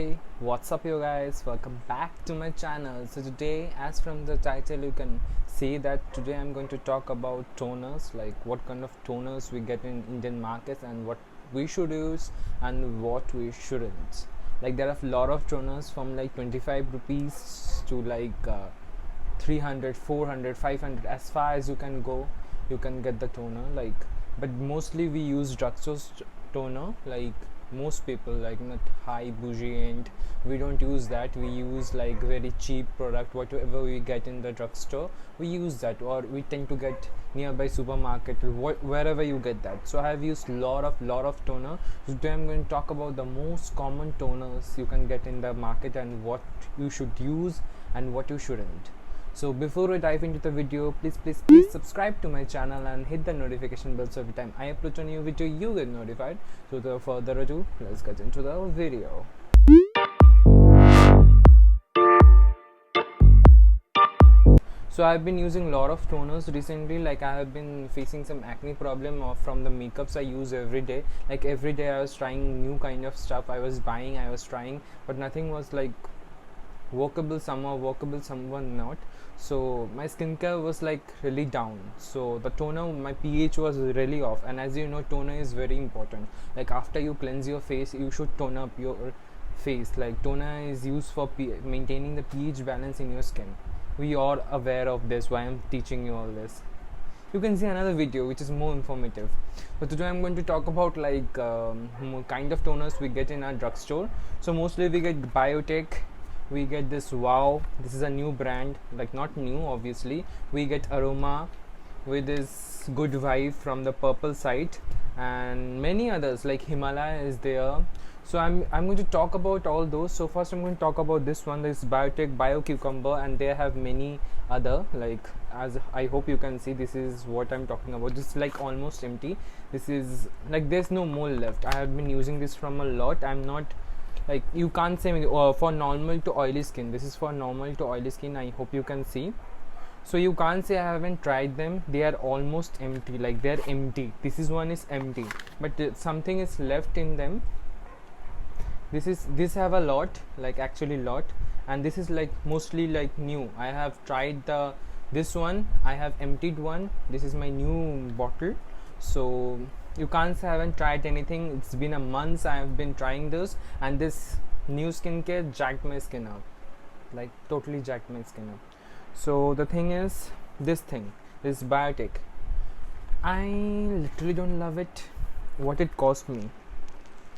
Hey, what's up you guys, welcome back to my channel. So today, as from the title you can see that today I'm going to talk about toners, like what kind of toners we get in Indian markets and what we should use and what we shouldn't. Like there are a lot of toners from like 25 rupees to like 300, 400, 500, as far as you can go you can get the toner, like, but mostly we use drugstore toner, like most people, like not high bougie, and we don't use that. We use like very cheap product, whatever we get in the drugstore we use that, or we tend to get nearby supermarket or wherever you get that. So I have used lot of toner. So today I'm going to talk about the most common toners you can get in the market and what you should use and what you shouldn't. So before we dive into the video, please subscribe to my channel and hit the notification bell so every time I upload a new video you get notified. So without further ado, let's get into the video. So I've been using a lot of toners recently. Like I have been facing some acne problem from the makeups I use every day. Like every day I was trying new kind of stuff, I was buying, I was trying, but nothing was like workable, somehow workable, someone not. So my skincare was like really down. So the toner, my pH was really off, and as you know, toner is very important. Like after you cleanse your face, you should tone up your face. Like toner is used for maintaining the pH balance in your skin. We are aware of this, why I'm teaching you all this. You can see another video which is more informative. But today I'm going to talk about like kind of toners we get in our drugstore. So mostly we get Biotech, we get this Wow, this is a new brand, like not new obviously. We get Aroma with this Good Vibe from the purple site, and many others like Himalaya is there. So I'm going to talk about all those. So first I'm going to talk about this one, this Biotech Bio Cucumber, and they have many other, like, as I hope you can see, this is what I'm talking about. This is like almost empty. This is like there's no more left. I have been using this from a lot. I'm not like, you can't say for normal to oily skin. This is for normal to oily skin, I hope you can see. So you can't say I haven't tried them. They are almost empty, like they're empty. This one is empty, but something is left in them. This have a lot, like actually lot, and this is like mostly like new. I have tried this one, I have emptied one. This is my new bottle. So you can't say I haven't tried anything. It's been a month I have been trying this, and this new skincare jacked my skin up, like totally jacked my skin up. So the thing is, this Biotech, I literally don't love it. What it cost me,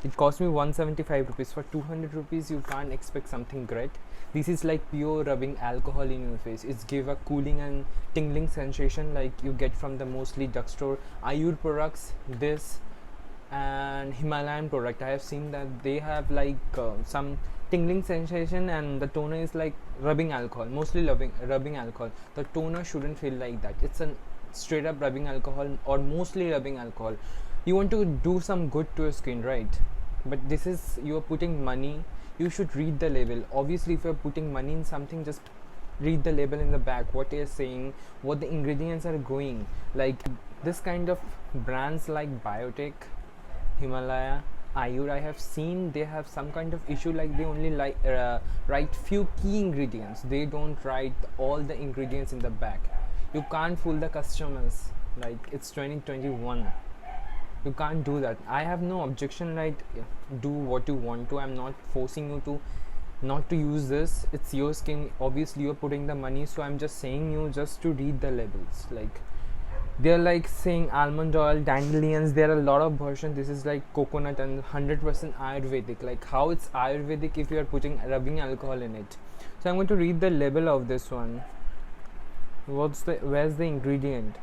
it cost me 175 rupees. For 200 rupees you can't expect something great. This is like pure rubbing alcohol in your face. It's give a cooling and tingling sensation like you get from the mostly drugstore Ayur products. This and Himalayan product, I have seen that they have like some tingling sensation, and the toner is like rubbing alcohol, mostly rubbing alcohol. The toner shouldn't feel like that. It's a straight up rubbing alcohol, or mostly rubbing alcohol. You want to do some good to your skin, right? But this is, you are putting money. You should read the label. Obviously if you're putting money in something, just read the label in the back, what they're saying, what the ingredients are going. Like this kind of brands like Biotech, Himalaya, Ayur, I have seen they have some kind of issue, like they only write few key ingredients. They don't write all the ingredients in the back. You can't fool the customers. Like it's 2021. You can't do that. I have no objection, like do what you want to. I'm not forcing you to not to use this. It's your skin. Obviously you're putting the money, so I'm just saying you just to read the labels. Like they're like saying almond oil, dandelions. There are a lot of versions. This is like coconut and 100% Ayurvedic. Like how it's Ayurvedic if you are putting rubbing alcohol in it? So I'm going to read the label of this one. Where's the ingredient?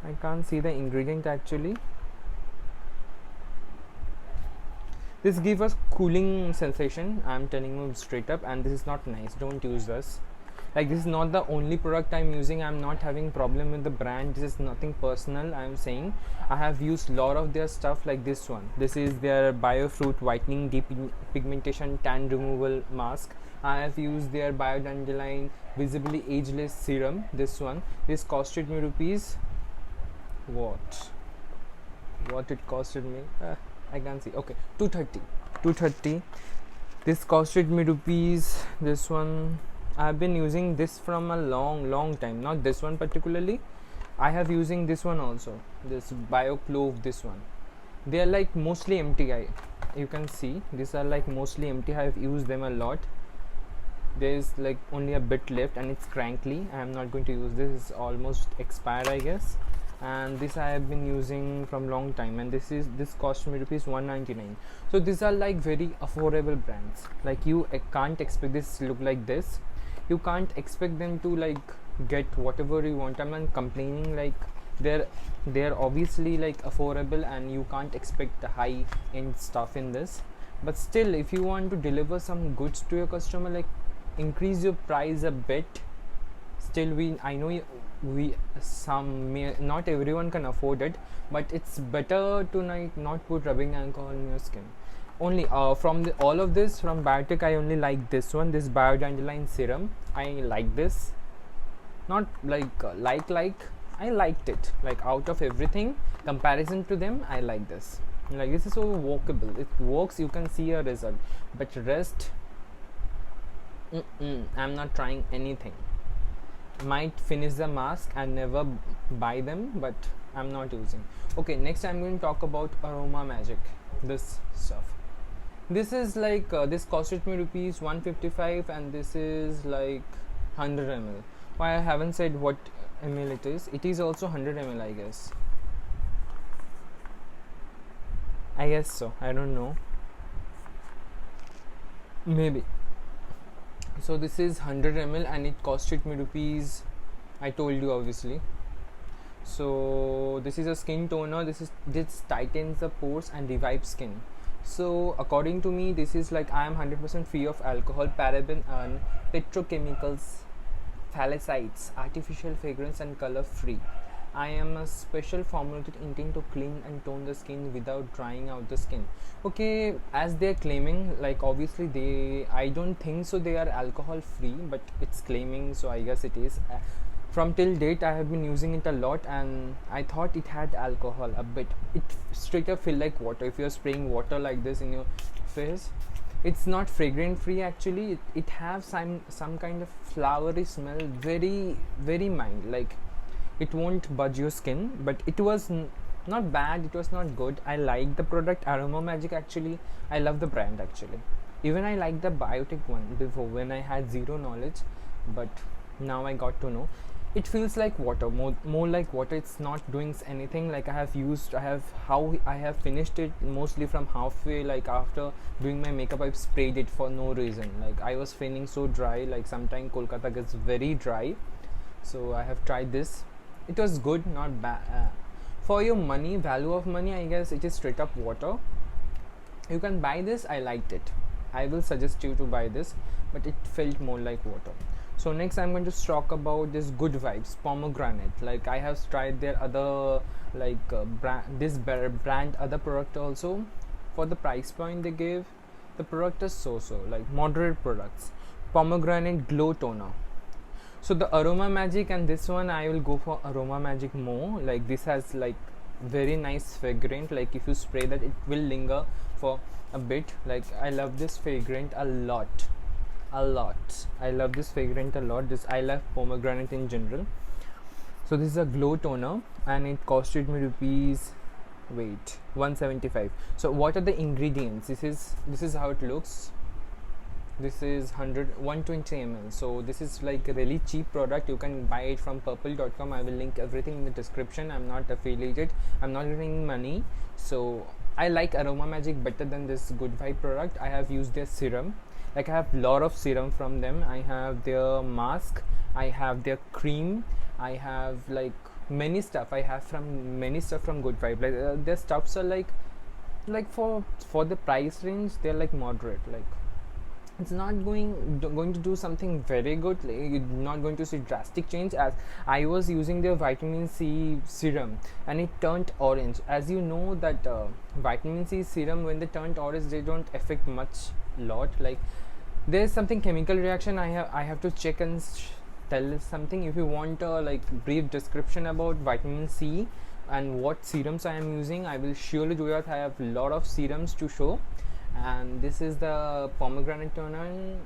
I can't see the ingredient actually. This gives us cooling sensation, I'm telling you straight up, and this is not nice. Don't use this. Like this is not the only product I'm using. I'm not having problem with the brand. This is nothing personal. I'm saying I have used a lot of their stuff, like this one. This is their Biofruit Whitening Deep Pigmentation Tan Removal Mask. I have used their Biodandelion Visibly Ageless Serum. This one. This costed me rupees. What it costed me? I can't see. Okay, 230. This costed me rupees. This one I have been using this from a long time. Not this one particularly. I have using this one also. This BioClove. This one. They are like mostly empty. You can see these are like mostly empty. I have used them a lot. There's like only a bit left and it's crankly. I am not going to use this. It's almost expired, I guess. And this I have been using from long time, and this cost me rupees 199. So these are like very affordable brands. Like you can't expect this look like this. You can't expect them to like get whatever you want. I'm not complaining, like they're obviously like affordable and you can't expect the high end stuff in this, but still if you want to deliver some goods to your customer, like increase your price a bit. Still I know we some may, not everyone can afford it, but it's better to not put rubbing alcohol in your skin. Only from all of this from Biotech, I only like this one, this Biodandelion serum. I like this, not like I liked it. Like out of everything comparison to them, I like this. Like this is so workable, it works, you can see a result, but rest I'm not trying anything. Might finish the mask and never buy them, but I'm not using. Okay, next I'm going to talk about Aroma Magic. This stuff, this is like this costed me rupees 155 and this is like 100 ml. Why I haven't said what ml it is. It is also 100 ml, I guess so, I don't know, maybe. So this is 100 ml and it costed me rupees, I told you obviously. So this is a skin toner. This tightens the pores and revives skin. So according to me, this is like I am 100% free of alcohol, paraben and petrochemicals, phthalate, artificial fragrance and color free. I am a special formulated intent to clean and tone the skin without drying out the skin. Okay, as they're claiming, like obviously I don't think so they are alcohol free, but it's claiming, so I guess it is. From till date I have been using it a lot and I thought it had alcohol a bit. It straight up feel like water. If you're spraying water like this in your face, it's not fragrance free actually. It have some kind of flowery smell, very mild. Like it won't budge your skin, but it was not bad, it was not good. I like the product Aroma Magic actually. I love the brand actually. Even I like the Biotech one before when I had zero knowledge, but now I got to know. It feels like water, more like water. It's not doing anything. Like I have finished it mostly from halfway. Like after doing my makeup, I've sprayed it for no reason. Like I was feeling so dry. Like sometimes Kolkata gets very dry, so I have tried this. It was good, not bad. For your money, value of money, I guess it is straight up water. You can buy this. I liked it. I will suggest you to buy this, but it felt more like water. So next I'm going to talk about this Good Vibes pomegranate. Like I have tried their other like brand other product also. For the price point they gave, the product is so like moderate products. Pomegranate glow toner. So the Aroma Magic and this one, I will go for Aroma Magic more. Like this has like very nice fragrance. Like if you spray that, it will linger for a bit. Like I love this fragrance a lot. I love this fragrance a lot. I love pomegranate in general. So this is a glow toner and it costed me rupees 175. So what are the ingredients? This is how it looks. This is 120 ml. So this is like a really cheap product. You can buy it from purple.com. I will link everything in the description. I'm not affiliated, I'm not getting money. So I like Aroma Magic better than this Good Vibe product. I have used their serum. Like I have lot of serum from them. I have their mask, I have their cream, I have like many stuff. I have from many stuff from Good Vibe. Like their stuffs are like for the price range, they're like moderate. Like it's not going to do something very good. Like, you're not going to see drastic change. As I was using their vitamin C serum and it turned orange. As you know that vitamin C serum, when they turned orange, they don't affect much lot. Like there's something chemical reaction. I have to check and tell something. If you want a like brief description about vitamin C and what serums I am using, I will surely do that. I have a lot of serums to show. and this is the pomegranate toner.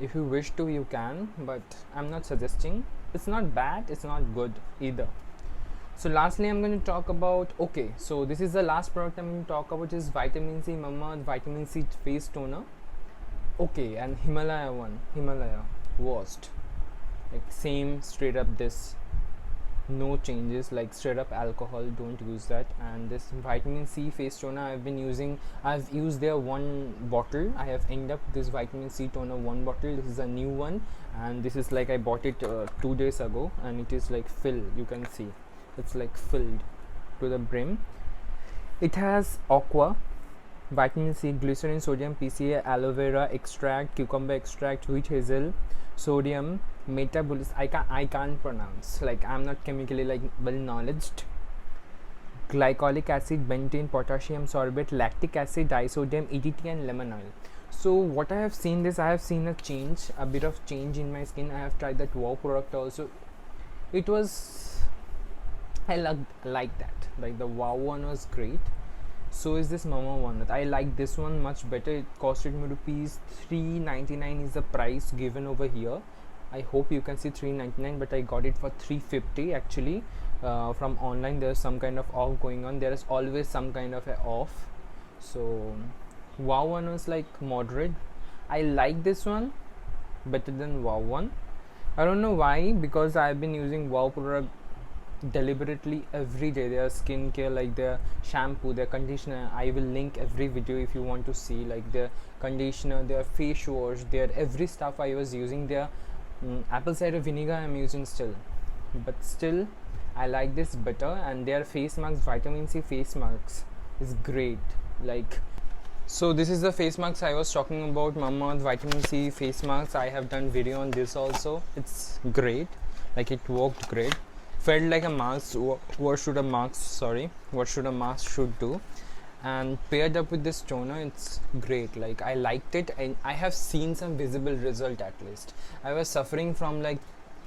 If you wish to, you can, but I'm not suggesting. It's not bad, it's not good either. So lastly, I'm going to talk about, okay, so this is the last product I'm going to talk about, is vitamin C, Mamaearth vitamin C face toner. Okay, and Himalaya one, Himalaya worst, like same, straight up this, no changes, like straight up alcohol, don't use that. And this vitamin C face toner I've used their one bottle. I have ended up this vitamin C toner one bottle. This is a new one, and this is like I bought it 2 days ago, and it is like filled, you can see it's like filled to the brim. It has aqua, vitamin C, glycerin, sodium, PCA, aloe vera extract, cucumber extract, wheat hazel, sodium, metabolis, I can't pronounce, like I'm not chemically like well knowledged, glycolic acid, bentene, potassium sorbate, lactic acid, disodium, EDT, and lemon oil. So what I have seen this, I have seen a bit of change in my skin. I have tried that WOW product also. It was, I like that, like the WOW one was great. So is this Mamaearth one. I like this one much better. It costed me rupees 399 is the price given over here. I hope you can see 399, but I got it for 350 actually. From online there's some kind of off going on. There is always some kind of a off. So WOW one was like moderate. I like this one better than WOW one. I don't know why, because I've been using WOW product deliberately every day. Their skincare, like their shampoo, their conditioner, I will link every video if you want to see, like their conditioner, their face wash, their every stuff I was using. Their apple cider vinegar I'm using still, but still I like this better. And their face masks, vitamin C face masks is great. Like, so this is the face masks I was talking about, Mamaearth vitamin C face masks. I have done video on this also. It's great, like it worked great, felt like a mask. What should a mask should do. And paired up with this toner, it's great. Like I liked it, and I have seen some visible result. At least I was suffering from like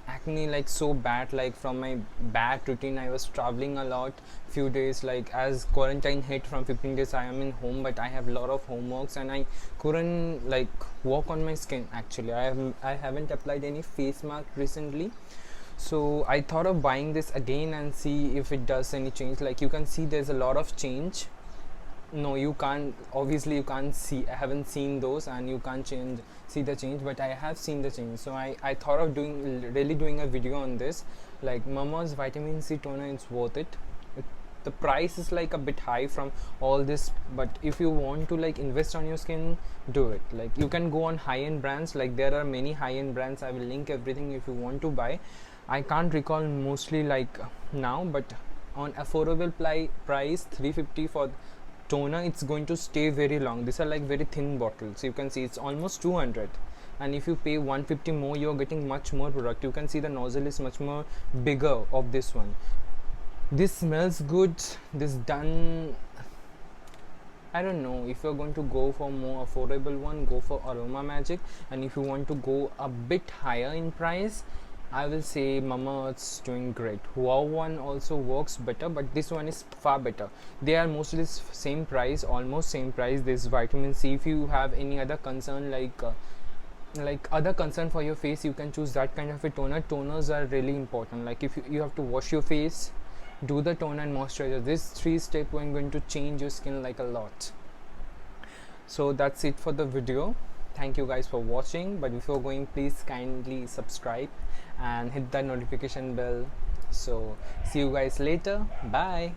acne, like so bad, like from my bad routine. I was traveling a lot few days, like as quarantine hit from 15 days I am in home, but I have a lot of homeworks and I couldn't like work on my skin. Actually I haven't applied any face mask recently, so I thought of buying this again and see if it does any change. Like you can see there's a lot of change. No, you can't, obviously you can't see, I haven't seen those, and you can't see the change, but I have seen the change. So I thought of doing a video on this. Like Mamaearth's vitamin C toner, it's worth it. The price is like a bit high from all this, but if you want to like invest on your skin, do it. Like you can go on high-end brands, like there are many high-end brands. I will link everything if you want to buy. I can't recall mostly like now, but on affordable price 350 for toner, it's going to stay very long. These are like very thin bottles, you can see it's almost 200, and if you pay 150 more, you're getting much more product. You can see the nozzle is much more bigger of this one. This smells good. This done, I don't know. If you're going to go for more affordable one, go for Aroma Magic, and if you want to go a bit higher in price, I will say Mamaearth's doing great. WOW one also works better, but this one is far better. They are mostly same price, almost same price. This vitamin C. If you have any other concern, like other concern for your face, you can choose that kind of a toner. Toners are really important. Like if you have to wash your face, do the toner and moisturizer. This 3 step are going to change your skin like a lot. So that's it for the video. Thank you guys for watching, but before going, please kindly subscribe and hit that notification bell. So see you guys later. Bye.